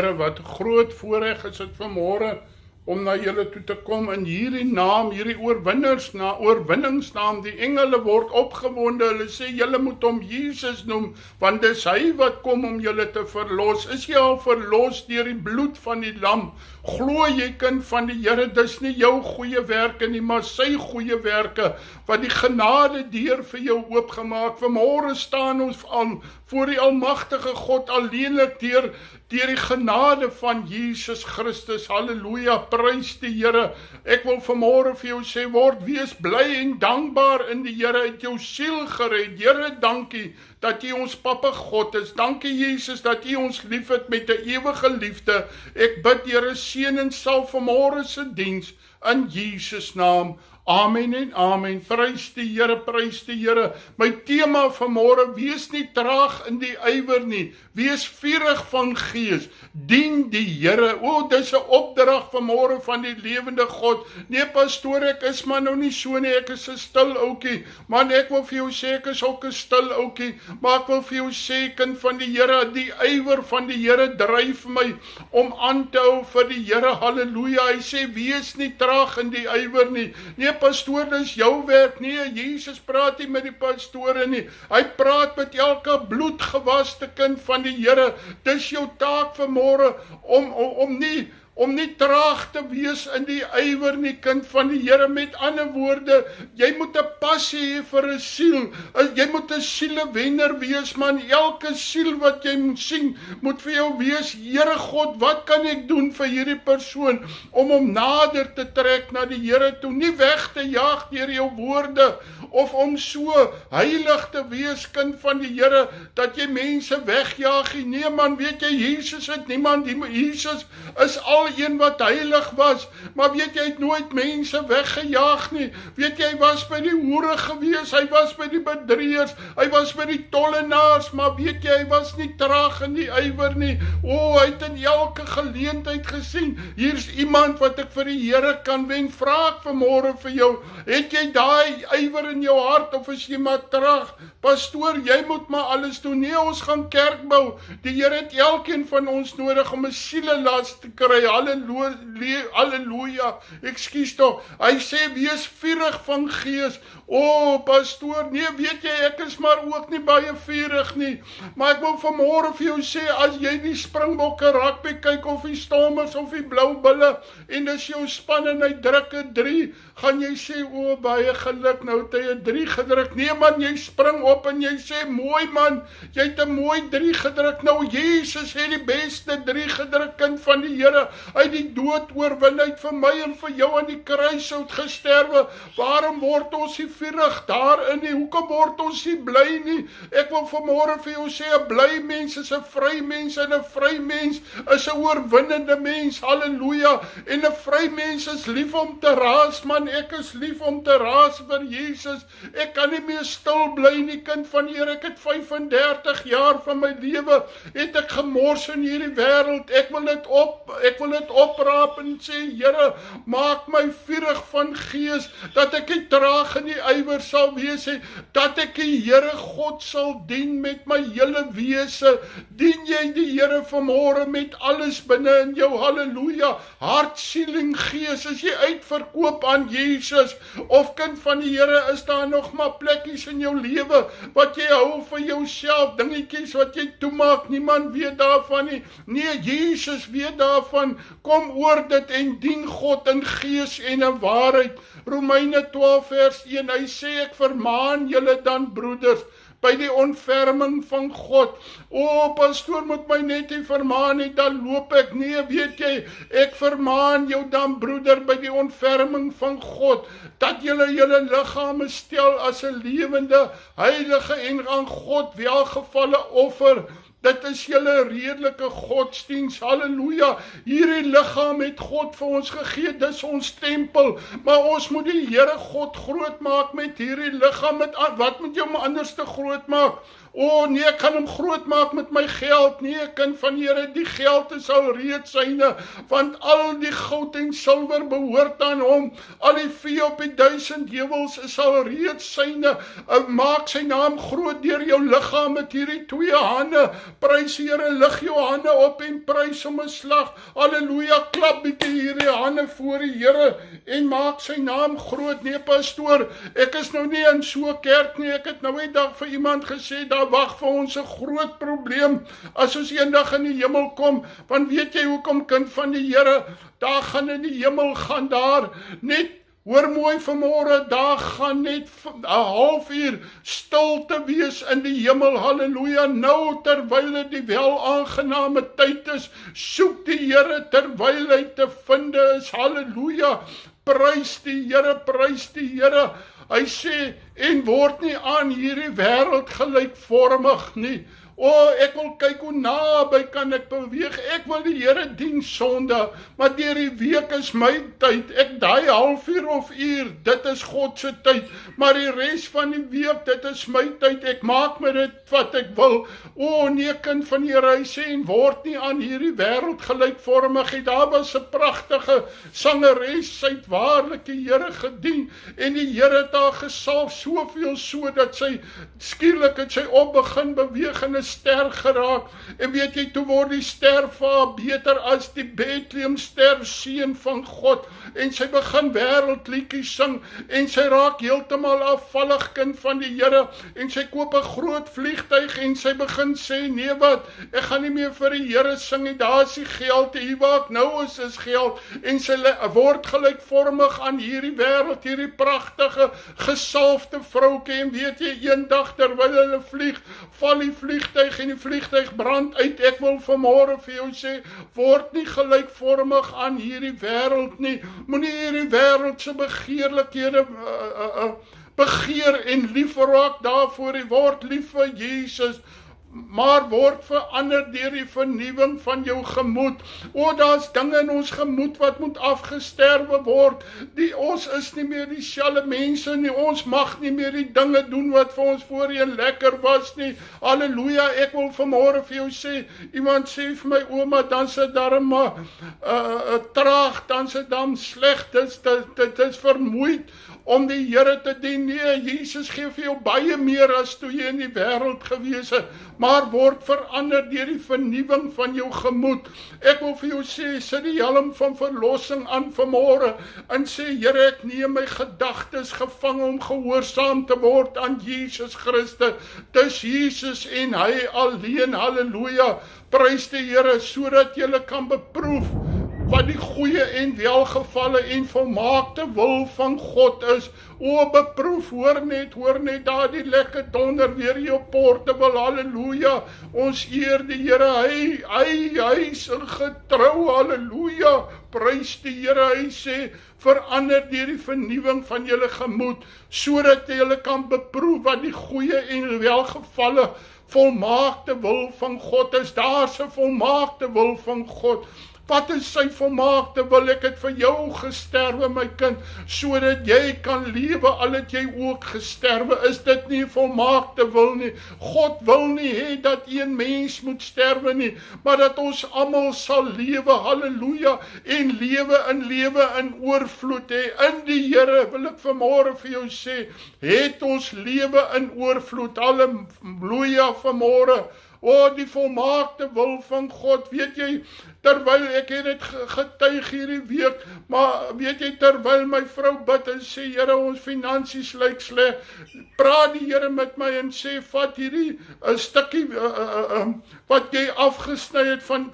Here, wat groot voorreg is dit vanmôre om na julle toe te kom in hierdie naam, hierdie oorwinningsnaam. Die engele word opgewonde, hulle sê julle moet hom Jesus noem, want dis hy wat kom om julle te verlos. Is jy al verlos deur die bloed van die lam? Glo jy kind van die Here, dis nie jou goeie werke nie, maar sy goeie werke, wat die genade deur vir jou oopgemaak. Vanmôre staan ons al voor die almagtige God alleenlik deur die genade van Jesus Christus. Halleluja, prys die Here. Ek wil vanmôre vir jou sê, wees bly en dankbaar in die Here, het jou siel gered. Here, dankie dat jy ons Papa God is. Dankie Jesus dat jy ons lief het met 'n ewige liefde. Ek bid Here, seën en salf vanmôre se diens in Jesus naam. Amen en amen. Prys die Here, prys die Here. My tema vanmôre, wees nie traag in die ywer nie. Wees vurig van gees. Dien die Here. Dis 'n opdrag vanmôre van die lewende God. Nee pastoor, ek is maar nou nie so nie. Ek is 'n stil ouetjie. Man, ek wil vir jou sê, ek is ook 'n stil ouetjie. Maar ek wil vir jou sê, kind van die Here, die ywer van die Here dryf my om aan te hou vir die Here. Halleluja. Hy sê, wees nie traag in die ywer nie. Nee pastoor, dis jou werk. Nee, Jesus praat nie met die pastore nie. Hy praat met elke bloedgewaste kind van die Here. Dis jou taak vanmôre om nie traag te wees in die ywer nie, kind van die Here. Met ander woorde, jy moet 'n passie hê vir 'n siel. Jy moet 'n sielewenner wees, man. Elke siel wat jy moet sien, moet vir jou wees, Here God, wat kan ek doen vir hierdie persoon om hom nader te trek na die Here toe, nie weg te jaag deur jou woorde of om so heilig te wees, kind van die Here, dat jy mense wegjaag nie. Nee man, weet jy, Jesus het niemand, Jesus is al een wat heilig was, maar weet jy, hy het nooit mense weggejaag nie. Weet jy, hy was by die hoere gewees, hy was by die bedrieërs, hy was by die tollenaars, maar weet jy, hy was nie traag in die ywer nie. Hy het in elke geleentheid gesien, hier's iemand wat ek vir die Here kan wen. Vra ek vanmôre vir jou, het jy daai ywer in jou hart, of is jy maar traag? Pastoor, jy moet maar alles doen. Nee, ons gaan kerk bou. Die Here het elkeen van ons nodig om 'n sielelas te kry. Halleluja, ekskuus tog. Hy sê, wees vurig van gees. Pastoor, nee, weet jy, ek is maar ook nie baie vurig nie. Maar ek wil vanmôre vir jou sê, as jy die Springbokke rugby kyk, of die Stormers, of die Blou Bulle, en dis jou span en hy druk 'n 3, gaan jy sê, baie geluk, nou het hy 'n 3 gedruk. Nee man, jy spring op en jy sê, mooi man, jy het 'n mooi 3 gedruk. Nou, Jesus het die beste 3 gedruk, kind van die Here. Hy het die dood oorwin, hy het vir my en vir jou aan die kruis gesterwe. Waarom word ons nie vurig daarin nie? Hoekom word ons nie bly nie? Ek wil vanmôre vir jou sê, 'n bly mens is 'n vry mens, en 'n vry mens is 'n oorwinnende mens. Halleluja. En 'n vry mens is lief om te raas, man. Ek is lief om te raas vir Jesus. Ek kan nie meer stil bly nie, kind van die Here. Ek het 35 jaar van my lewe het ek gemors in hierdie wêreld. Ek wil dit opraap en sê, Here, maak my vurig van gees, dat ek nie traag in die ywer sal wees, dat ek die Here God sal dien met my hele wese. Dien jy die Here vanmôre met alles binne in jou? Halleluja. Hart, siel en gees. Is jy uitverkoop aan Jesus? Of kind van die Here, is daar nog maar plekkies in jou lewe wat jy hou vir jouself, dingetjies wat jy toemaak, niemand weet daarvan nie. Nee, Jesus weet daarvan. Kom oor dit en dien God in gees en in waarheid. Romeine 12 vers 1, hy sê, ek vermaan julle dan broeders, by die ontferming van God. Pastoor moet my net nie vermaan nie, dan loop ek. Nee, weet jy, ek vermaan jou dan broeder, by die ontferming van God, dat julle liggame stel as 'n lewende, heilige en aan God welgevalle offer. Dit is julle redelike godsdiens. Halleluja. Hierdie liggaam het God vir ons gegee, dis ons tempel. Maar ons moet die Here God groot maak met hierdie liggaam. Wat moet jy om anders te groot maak? O nee, ek kan hom groot maak met my geld. Nee, kind van die Here, die geld is al reeds syne, want al die goud en silwer behoort aan hom. Al die vee op die 1000 heuwels is al reeds syne. Maak sy naam groot deur jou liggaam met hierdie 2 hande. Prys die Here, lig jou hande op en prys hom 'n slag. Halleluja, klap bietjie hierdie hande voor die Here en maak sy naam groot. Nee, pastoor, ek is nou nie in so 'n kerk nie. Ek het nou eendag vir iemand gesê, daar wag vir ons 'n groot probleem as ons eendag in die hemel kom. Want weet jy hoekom, kind van die Here? Daar gaan in die hemel gaan daar net, hoor mooi vanmôre, daar gaan net 'n halfuur stilte wees in die hemel. Halleluja. Nou terwyl dit die welaangename tyd is, soek die Here terwyl hy te vind is. Halleluja. Prys die Here, prys die Here. Hy sê, en word nie aan hierdie wêreld gelykvormig nie. Ek wil kyk hoe naby kan ek beweeg. Ek wil die Here dien Sondag, maar deur die week is my tyd. Ek daai halfuur of uur, dit is God se tyd, maar die res van die week, dit is my tyd. Ek maak met dit wat ek wil. Nee, kind van die Here, hy sê, en word nie aan hierdie wêreld gelykvormig. Daar was 'n pragtige sangeres, sy het waarlik die Here gedien, en die Here het haar gesalf, soveel so dat sy skielik het sy op begin beweeg en 'n ster geraak. En weet jy, toe word die ster vir haar beter as die Bethlehem-ster, seun van God. En sy begin wêreldliedjies sing, en sy raak heeltemal afvallig, kind van die Here. En sy koop 'n groot vliegtuig, en sy begin sê, nee wat, ek gaan nie meer vir die Here sing nie, daar is die geld, hier waar ek nou is geld. En sy word gelykvormig aan hierdie wêreld, hierdie pragtige, gesalfde vroukie. En weet jy, eendag terwyl hulle vlieg, val die vliegtuig en die vliegtuig brand uit. Ek wil vanmôre vir jou sê, word nie gelykvormig aan hierdie wêreld nie. Moenie hierdie wêreld se begeerlikhede begeer en lief raak daarvoor. Word lief vir Jesus, maar word verander deur die vernuwing van jou gemoed. Daar's dinge in ons gemoed wat moet afgesterwe word. Ons is nie meer dieselfde mense nie. Ons mag nie meer die dinge doen wat vir ons voorheen lekker was nie. Halleluja. Ek wil vanmôre vir jou sê, iemand sê vir my, ouma, dan se darm traag, dan se dan sleg, dit is vermoeid om die Here te dien. Nee, Jesus gee vir jou baie meer as toe jy in die wêreld gewees het, maar word verander deur die vernuwing van jou gemoed. Ek wil vir jou sê, sit die helm van verlossing aan vanmôre en sê, Here, ek neem my gedagtes gevang om gehoorsaam te word aan Jesus Christus. Dis Jesus en hy alleen. Halleluja. Prys die Here, sodat jy kan beproef wat die goeie en welgevalle en volmaakte wil van God is. Beproef, hoor net daar die lekker donder weer jou portable. Halleluja. Ons eer die Here, hy is getrou. Halleluja. Prys die Here. Hy sê, verander deur die vernuwing van julle gemoed, sodat julle kan beproef wat die goeie en welgevalle volmaakte wil van God is. Daar's 'n volmaakte wil van God. Wat is sy volmaakte wil? Ek het vir jou gesterwe, my kind, sodat jy kan lewe al het jy ook gesterwe. Is dit nie volmaakte wil nie? God wil nie hê dat een mens moet sterwe nie, maar dat ons almal sal lewe. Halleluja. En lewe in oorvloed hê. In die Here, wil ek vanmôre vir jou sê, het ons lewe in oorvloed. Halleluja vanmôre. Die volmaakte wil van God. Weet jy, terwyl ek het getuig hierdie week, maar weet jy, terwyl my vrou bid en sê, Here, ons finansies lyk sleg, praat die Here met my en sê, vat hierdie stukkie wat jy afgesny het van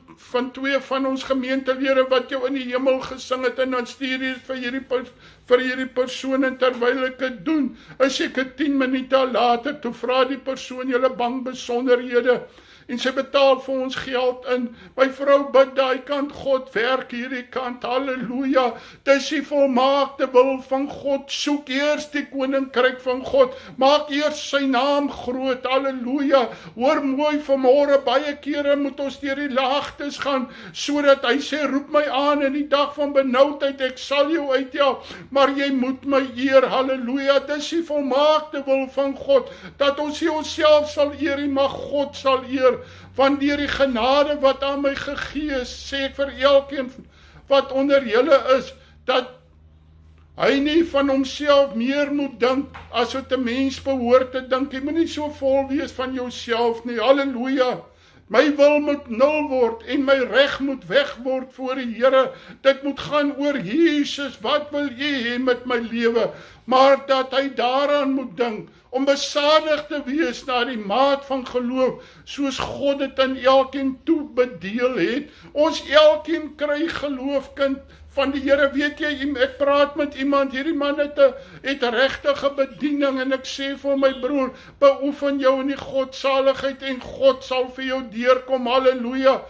2 van ons gemeentelede wat jou in die hemel gesing het, en dan stuur jy vir hierdie persoon, en terwyl ek dit doen, is ek 10 minute later, toe vra die persoon julle bankbesonderhede. en sy betaal vir ons geld in. My vrou bid daai kant, God werk hierdie kant, halleluja. Dis die volmaakte wil van God, soek eers die koninkryk van God, maak eers sy naam groot, halleluja. Hoor mooi, vanmôre baie kere moet ons deur die laagtes gaan, sodat hy sê, roep my aan in die dag van benoudheid, ek sal jou uithelp, maar jy moet my eer, halleluja. Dis die volmaakte wil van God, dat ons nie onsself sal eer nie, maar God sal eer, want deur die genade wat aan my gegee is, sê ek vir elkeen wat onder julle is, dat hy nie van homself meer moet dink, as wat 'n mens behoort te dink. Jy moet nie so vol wees van jouself nie, halleluja. My wil moet nul word, en my reg moet weg word voor die Here. Dit moet gaan oor Jesus, wat wil jy hê met my lewe? Maar dat hy daaraan moet dink, om besadig te wees na die maat van geloof, soos God dit aan elkeen toebedeel het. Ons elkeen kry geloof, kind van die Here. Weet jy, ek praat met iemand, hierdie man het regtige bediening, en ek sê vir my broer, beoefen jou in die godsaligheid, en God sal vir jou deurkom, halleluja.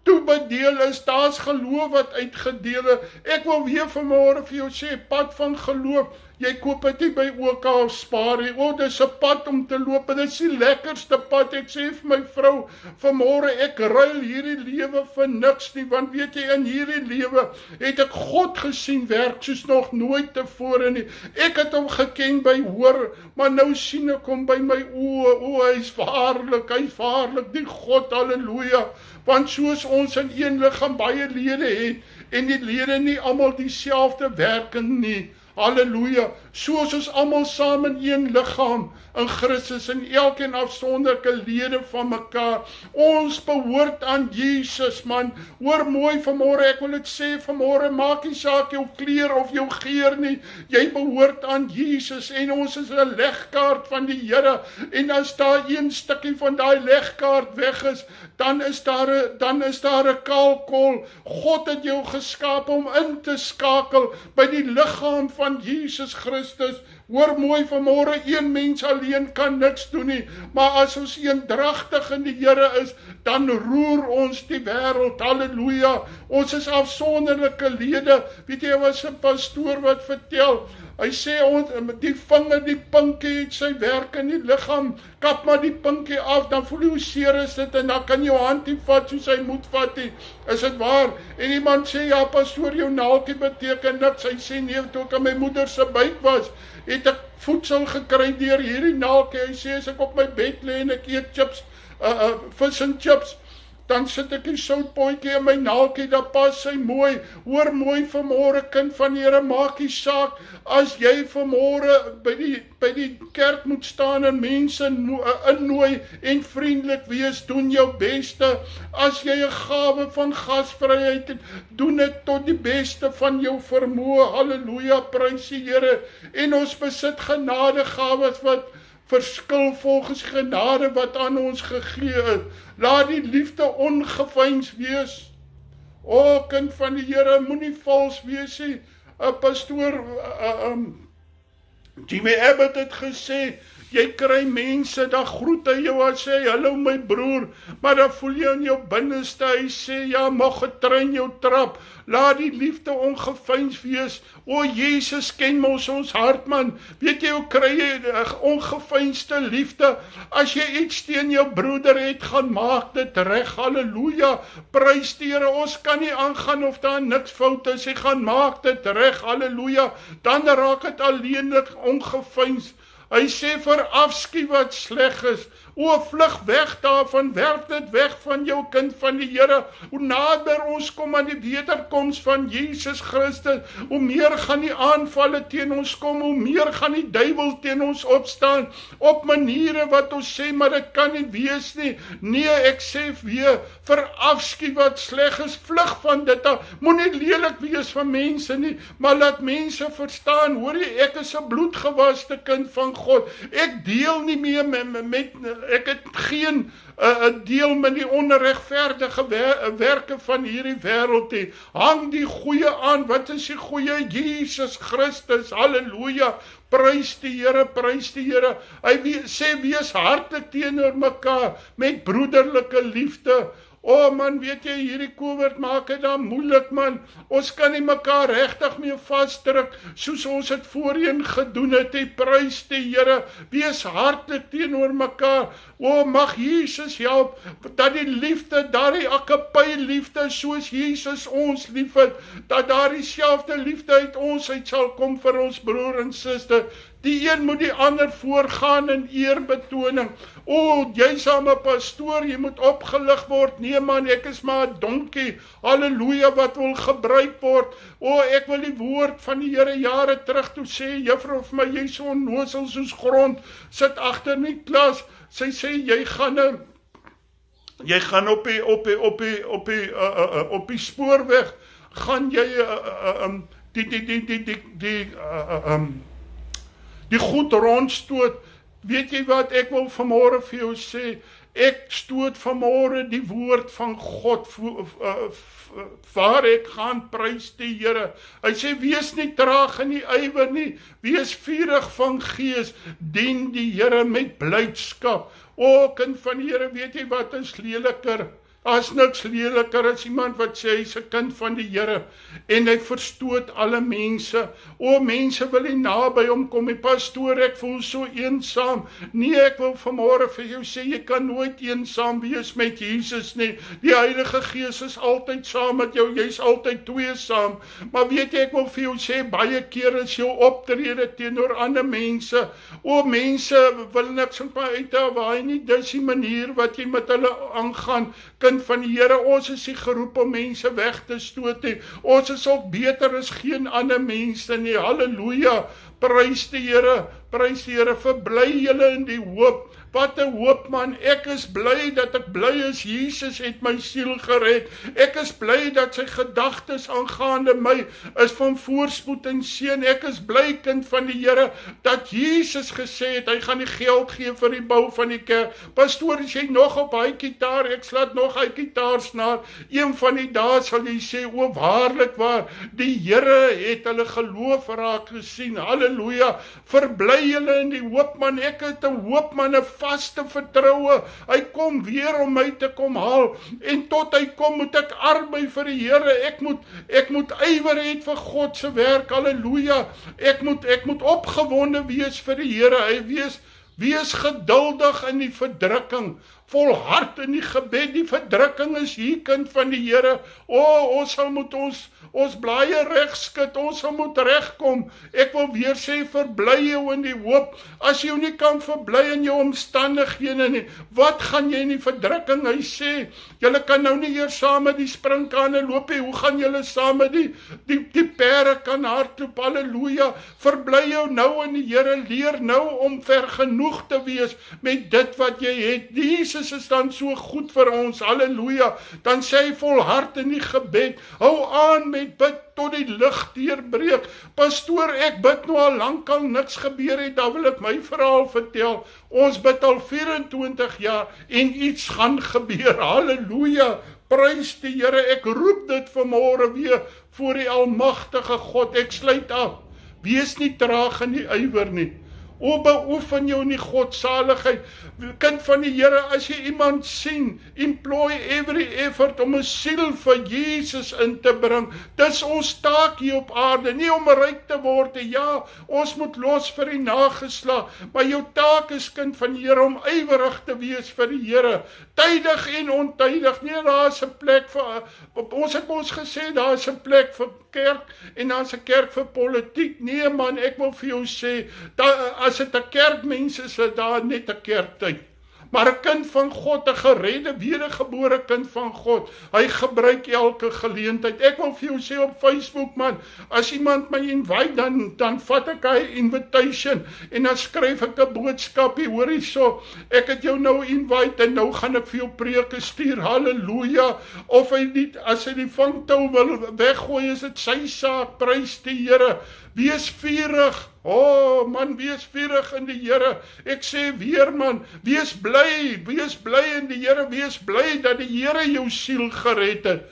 Toebedeel is, daar's geloof wat uitgedeel is. Ek wil weer vanmôre vir jou sê, pad van geloof, jy koop dit nie by OK Spar nie. Dis 'n pad om te loop, dit is die lekkerste pad. Ek sê vir my vrou, vanmôre, ek ruil hierdie lewe vir niks nie, want weet jy, in hierdie lewe het ek God gesien werk soos nog nooit tevore nie. Ek het hom geken by hoor, maar nou sien ek hom by my oë, hy's waarlik, die God, halleluja. Want soos ons in een liggaam baie lede het, en die lede nie almal dieselfde werking nie, halleluja, soos ons almal saam in een liggaam in Christus, en elkeen afsonderlike lede van mekaar. Ons behoort aan Jesus, man. Hoor mooi vanmôre, ek wil dit sê vanmôre, maak nie saak jou kleur of jou geur nie, jy behoort aan Jesus, en ons is 'n legkaart van die Here, en as daar een stukkie van daai legkaart weg is, dan is daar 'n kaalkol. God het jou geskaap om in te skakel by die liggaam van Jesus Christus. Hoor mooi vanmôre, een mens alleen kan niks doen nie, maar as ons eendragtig in die Here is, dan roer ons die wêreld, halleluja. Ons is afsonderlike lede. Weet jy, was 'n pastoor wat vertel, hy sê, die vinger, die pinkie het sy werk in die liggaam, kap maar die pinkie af, dan voel jy hoe seer is dit, en dan kan jou hand nie vat soos hy moet vat nie. Is dit waar? En iemand sê, ja pastoor, jou naaltjie beteken niks. Hy sê, nee, toe ek aan my moeder se buik was, het ek voedsel gekry deur hierdie naaltjie. Hy sê, as ek op my bed lê en ek eet chips, vis en chips, dan sit ek die soutpotjie in my naaltjie, dat pas sy mooi. Hoor mooi vanmôre, kind van die Here, maak nie saak, as jy vanmôre by die kerk moet staan en mense innooi en vriendelik wees, doen jou beste. As jy 'n gawe van gasvryheid het, doen dit tot die beste van jou vermoë, halleluja, prys die Here. En ons besit genadegawes wat verskil volgens genade wat aan ons gegee is. Laat die liefde ongeveins wees. O, kind van die Here, moenie vals wees nie. Pastoor Jimmy Abbott het gesê, jy kry mense, dan groet hy jou en sê, hallo my broer, maar dan voel jy in jou binneste, hy sê, ja, mag getrein jou trap, laat die liefde ongeveins wees. O, Jesus ken mos ons hart, man. Weet jy, hoe kry jy ongeveinsde liefde? As jy iets teen jou broeder het, gaan maak dit reg, halleluja, prys die Here. Ons kan nie aangaan of daar niks fout is, jy gaan maak dit reg, halleluja, dan raak het alleenlik ongeveins. Hy sê, verafskie wat sleg is. O, vlug weg daarvan, werp dit weg van jou, kind van die Here. Hoe nader ons kom aan die wederkoms van Jesus Christus, hoe meer gaan die aanvalle teen ons kom, hoe meer gaan die duiwel teen ons opstaan, op maniere wat ons sê, maar dit kan nie wees nie. Nee, ek sê weer, verafskie wat sleg is, vlug van dit af. Moenie lelik wees van mense nie, maar laat mense verstaan, hoor jy, ek is 'n bloedgewaste kind van God. Ek deel nie meer met ek het geen deel met die onregverdige werke van hierdie wêreld nie. Hang die goeie aan. Wat is die goeie? Jesus Christus, halleluja. Prys die Here, prys die Here. Hy sê, wees hartlik teenoor mekaar, met broederlike liefde. Man, weet jy, hierdie COVID maak het dan moeilik, man. Ons kan nie mekaar regtig meer vasdruk, soos ons het voorheen gedoen het. Prys die Here, wees hartlik teenoor mekaar. Mag Jesus help, dat die liefde, daardie agape liefde, soos Jesus ons lief het, dat daar dieselfde liefde uit ons uit sal kom vir ons broer en suster. Die een moet die ander voorgaan in eerbetoning. Jy's aan 'n pastoor, jy moet opgelig word. Nee man, ek is maar 'n donkie. Halleluja, wat wil gebruik word. Ek wil die woord van die Here jare terug toe sê, juffrou vir my, jy's so onnozel soos grond, sit agter in die klas. Sy sê, jy gaan op die spoorweg, gaan jy die goed rondstoot. Weet jy wat, ek wil vanmôre vir jou sê, ek stoot vanmôre die woord van God waar ek gaan, prys die Here. Hy sê, wees nie traag in die ywer nie, wees vurig van gees, dien die Here met blydskap. Kind van die Here, weet jy wat is leliker? As niks leliker as iemand wat sê hy is 'n kind van die Here en hy verstoot alle mense. Mense wil nie naby hom kom nie. Pastoor, ek voel so eensaam. Nee, ek wil vanmôre vir jou sê, jy kan nooit eensaam wees met Jesus nie. Die Heilige Gees is altyd saam met jou, jy's altyd twee saam. Maar weet jy, ek wil vir jou sê, baie keer is jou optrede teenoor ander mense. Mense wil niks op my uithaal nie. Dis die manier wat jy met hulle aangaan. Kind van die Here, ons is nie geroep om mense weg te stoot nie. Ons is ook beter as geen ander mense nie. Halleluja, prys die Here, verbly julle in die hoop. Wat 'n hoop, man. Ek is bly dat ek bly is, Jesus het my siel gered. Ek is bly dat sy gedagtes aangaande my is van voorspoed en seën. Ek is bly, kind van die Here, dat Jesus gesê het, hy gaan die geld gee vir die bou van die kerk. Pastoor, as jy nog op hy gitaar, ek slaat nog hy gitaarsnaar, een van die dae sal jy sê, waarlik waar, die Here het hulle geloof raak gesien. Halleluja, verbly julle in die hoop, man. Ek het 'n hoop, man, 'n vaste vertroue. Hy kom weer om my te kom haal, en tot hy kom moet ek arbei vir die Here. Ek moet ywer hê vir God se werk. Halleluja. Ek moet opgewonde wees vir die Here. Wees geduldig in die verdrukking, volhard in die gebed. Die verdrukking is hier, kind van die Here. Ons sal moet ons blaaie reg skud, ons sal moet regkom. Ek wil weer sê, verbly jou in die hoop. As jy nie kan verbly in jou omstandighede nie, wat gaan jy in die verdrukking? Hy sê, julle kan nou nie eers saam met die sprinkane loop nie. Hoe gaan julle saam met die perde kan hardloop? Halleluja. Verbly jou nou in die Here. Leer nou om vergenoeg te wees met dit wat jy het. Jesus is dan so goed vir ons. Halleluja. Dan sê hy, volhard in die gebed. Hou aan met bid tot die lig deurbreek. Pastoor, ek bid nou al lankal, niks gebeur het. Dan wil ek my verhaal vertel. Ons bid al 24 jaar en iets gaan gebeur. Halleluja. Prys die Here. Ek roep dit vanmôre weer voor die almagtige God. Ek sluit af. Wees nie traag in die ywer nie. Beoefen jou in die godsaligheid. Kind van die Here, as jy iemand sien, employ every effort om 'n siel vir Jesus in te bring. Dis ons taak hier op aarde, nie om ryk te word. Ja, ons moet los vir die nageslag, maar jou taak is, kind van die Here, om ywerig te wees vir die Here. Tydig en ontydig. Nee, daar is 'n plek vir, ons het ons gesê, daar is 'n plek vir kerk en daar is 'n kerk vir politiek. Nee man, ek wil vir jou sê, as dit 'n kerkmens is, daar net 'n kerktyd. Maar 'n kind van God, 'n geredde, wedergebore kind van God, hy gebruik elke geleentheid. Ek wil vir jou sê op Facebook, man, as iemand my invite, dan vat ek hy invitation, en dan skryf ek 'n boodskap hier, hoor hierso, ek het jou nou invite, en nou gaan ek vir jou preke stuur. Halleluja. Of hy nie, as hy die vangtou wil weggooi, is dit sy saak. Prys die Here. wees vurig. O man, wees vurig in die Here. Ek sê weer man, wees bly in die Here, wees bly dat die Here jou siel gered het.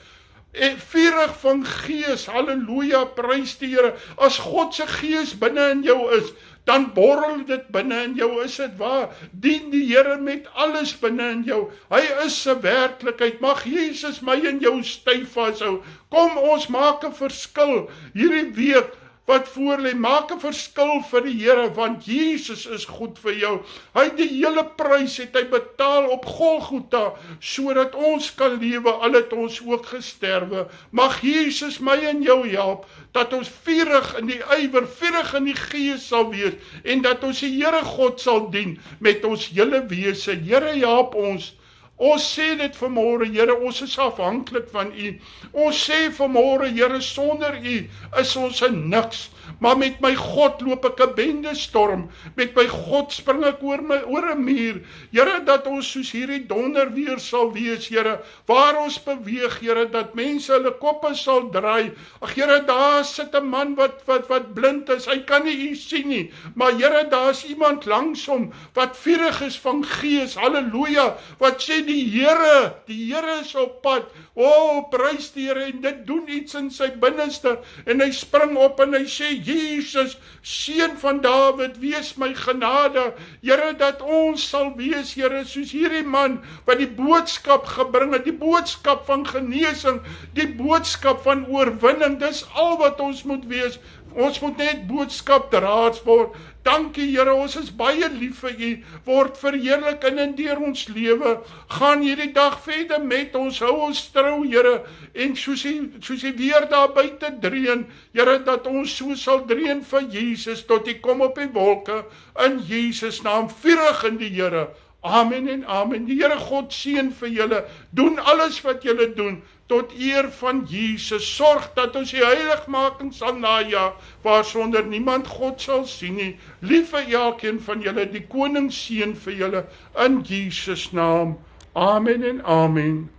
Vurig van gees, halleluja, prys die Here. As God se gees binne in jou is, dan borrel dit binne in jou, is dit waar? Dien die Here met alles binne in jou. Hy is 'n werklikheid. Mag Jesus my en jou styf vashou. Kom, ons maak 'n verskil hierdie week wat voor lê. Maak 'n verskil vir die Here, want Jesus is goed vir jou. Hy het die hele prys het hy betaal op Golgotha, sodat ons kan lewe, al het ons ook gesterwe. Mag Jesus my en jou help, dat ons vurig in die ywer, vurig in die gees sal wees, en dat ons die Here God sal dien met ons hele wese. Here, help ons. Ons sê dit vanmôre, Here, ons is afhanklik van U. Ons sê vanmôre, Here, sonder U is ons 'n niks. Maar met my God loop ek 'n bendestorm. Met my God spring ek oor 'n muur. Here, dat ons soos hierdie donder weer sal wees, Here, waar ons beweeg, Here, dat mense hulle koppe sal draai. Ag Here, daar sit 'n man wat blind is. Hy kan nie U sien nie. Maar Here, daar's iemand langs hom wat vurig is van gees. Halleluja. Wat sê die Here is op pad. O, prys die Here, en dit doen iets in sy binneste. En hy spring op en hy sê, Jesus, seun van Dawid, wees my genade. Here, dat ons sal wees, Here, soos hierdie man wat die boodskap gebring het, die boodskap van genesing, die boodskap van oorwinning. Dis al wat ons moet wees. Ons moet net boodskapdraers word. Dankie Here, ons is baie lief vir U. Word verheerlik in en deur ons lewe. Gaan hierdie dag verder met ons, hou ons trou, Here. En soos die weer daar buite dreun, Here, dat ons so sal dreun vir Jesus, tot U kom op die wolke, in Jesus naam, vurig in die Here. Amen en amen. Die Here God seën vir julle. Doen alles wat julle doen, tot eer van Jesus. Sorg dat ons die heiligmaking sal najag, waarsonder niemand God sal sien nie. Lief vir elkeen van julle, die koning seën vir julle, in Jesus naam. Amen en amen.